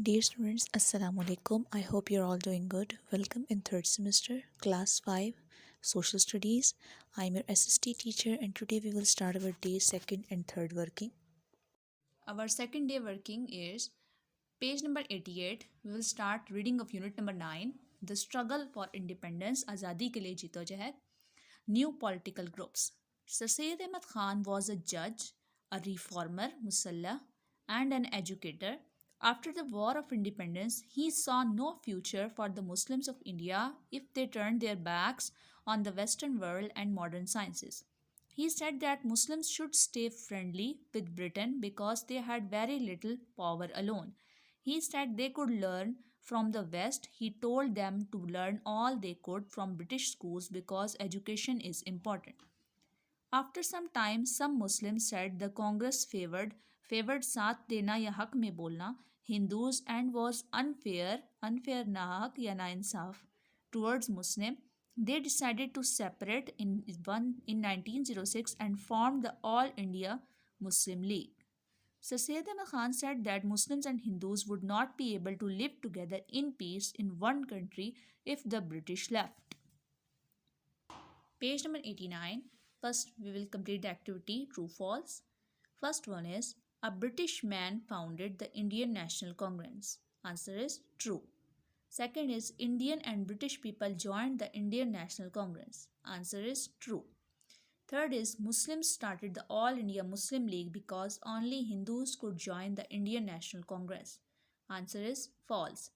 Dear students, Assalamu alaikum. I hope you're all doing good. Welcome in third semester, class 5, social studies. I'm your SST teacher, and today we will start our day second and third working. Our second day working is page number 88. We will start reading of unit number 9. The struggle for independence, Azadi ke liye jittojahad. New political groups. Sir Syed Ahmad Khan was a judge, a reformer, musalla, and an educator. After the War of Independence, he saw no future for the Muslims of India if they turned their backs on the Western world and modern sciences. He said that Muslims should stay friendly with Britain because they had very little power alone. He said they could learn from the West. He told them to learn all they could from British schools because education is important. After some time, some Muslims said the Congress favored साथ देना या हक में बोलना Hindus and was unfair ना हक या ना इंसाफ towards Muslim. They decided to separate in 1906 and formed the All India Muslim League. Sir Syed Ahmad Khan said that Muslims and Hindus would not be able to live together in peace in one country if the British left. Page number 89. First, we will complete the activity true false. First one is a British man founded the Indian National Congress. Answer is true. Second is Indian and British people joined the Indian National Congress. Answer is true. Third is Muslims started the All India Muslim League because only Hindus could join the Indian National Congress. Answer is false.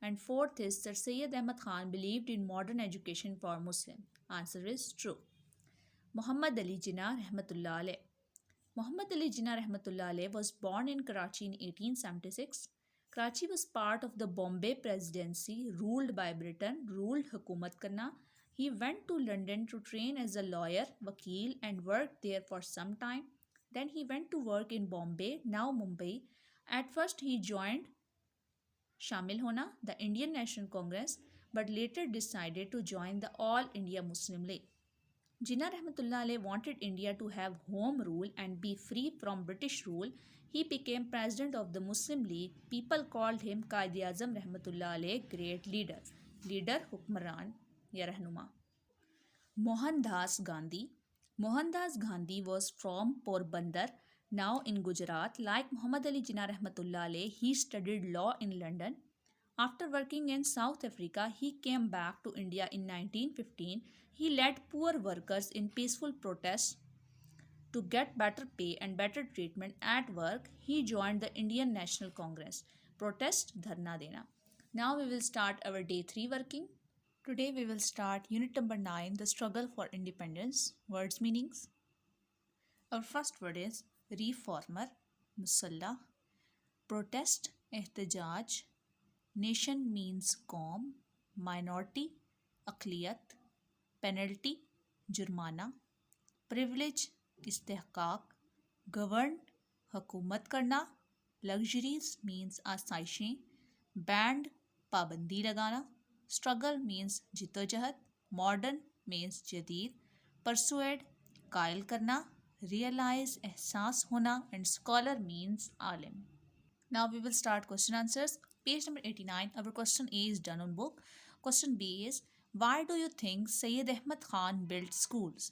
And fourth is Sir Syed Ahmad Khan believed in modern education for Muslim. Answer is true. Muhammad Ali Jinnah Rahmatullah Alayh. Muhammad Ali Jinnah Rahmatullah Alayh was born in Karachi in 1876. Karachi was part of the Bombay Presidency ruled by Britain, ruled Hukumat Karna. He went to London to train as a lawyer, wakil, and worked there for some time. Then he went to work in Bombay, now Mumbai. At first he joined Shamil Hona, the Indian National Congress, but later decided to join the All India Muslim League. Jinnah Rahmatullah Alayh wanted India to have home rule and be free from British rule. He became president of the Muslim League. People called him Qaid-e-Azam Rahmatullah Alayh, great leader. Leader Hukmran ya Rahnuma. Mohandas Gandhi. Mohandas Gandhi was from Porbandar, now in Gujarat. Like Muhammad Ali Jinnah Rahmatullah Alayh, he studied law in London. After working in South Africa, he came back to India in 1915. He led poor workers in peaceful protests to get better pay and better treatment at work. He joined the Indian National Congress. Protest Dharna Dena. Now we will start our day 3 working. Today we will start unit number 9, the struggle for independence. Words meanings. Our first word is reformer, musalla, protest, ehtijaj, nation means kaum, minority, अकलियत, penalty, जुर्माना, privilege, istihqaq, govern, हुकूमत करना, luxuries means आसाइशें, band, पाबंदी लगाना, struggle means जितोजहद, modern means जदीद, persuade, कायल करना, realize, एहसास होना, and scholar means आलिम. Now we will start question answers. Page number 89. Our question A is done on book. Question B is, why do you think Sayyid Ahmad Khan built schools?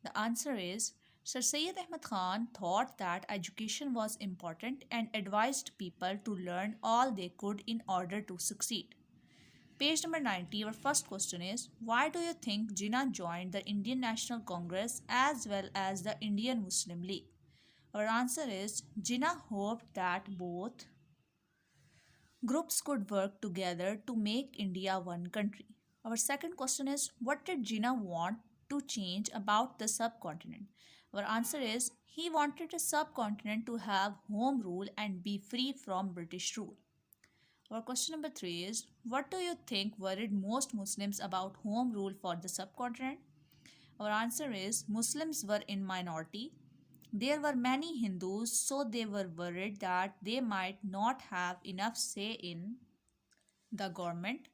The answer is, Sir Sayyid Ahmad Khan thought that education was important and advised people to learn all they could in order to succeed. Page number 90, our first question is, why do you think Jinnah joined the Indian National Congress as well as the Indian Muslim League? Our answer is, Jinnah hoped that both groups could work together to make India one country. Our second question is, what did Jinnah want to change about the subcontinent? Our answer is, he wanted a subcontinent to have home rule and be free from British rule. Our question number 3 is, what do you think worried most Muslims about home rule for the subcontinent? Our answer is, Muslims were in minority. There were many Hindus, so they were worried that they might not have enough say in the government.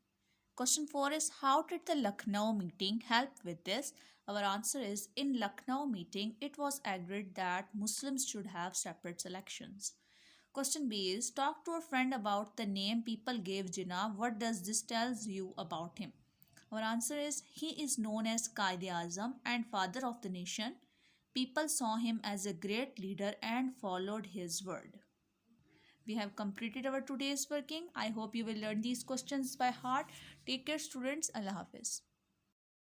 Question 4 is, how did the Lucknow meeting help with this? Our answer is, in Lucknow meeting, it was agreed that Muslims should have separate elections. Question B is, talk to a friend about the name people gave Jinnah. What does this tells you about him? Our answer is, he is known as Qaid-e-Azam and father of the nation. People saw him as a great leader and followed his word. We have completed our today's working. I hope you will learn these questions by heart. Take care, students. Allah Hafiz.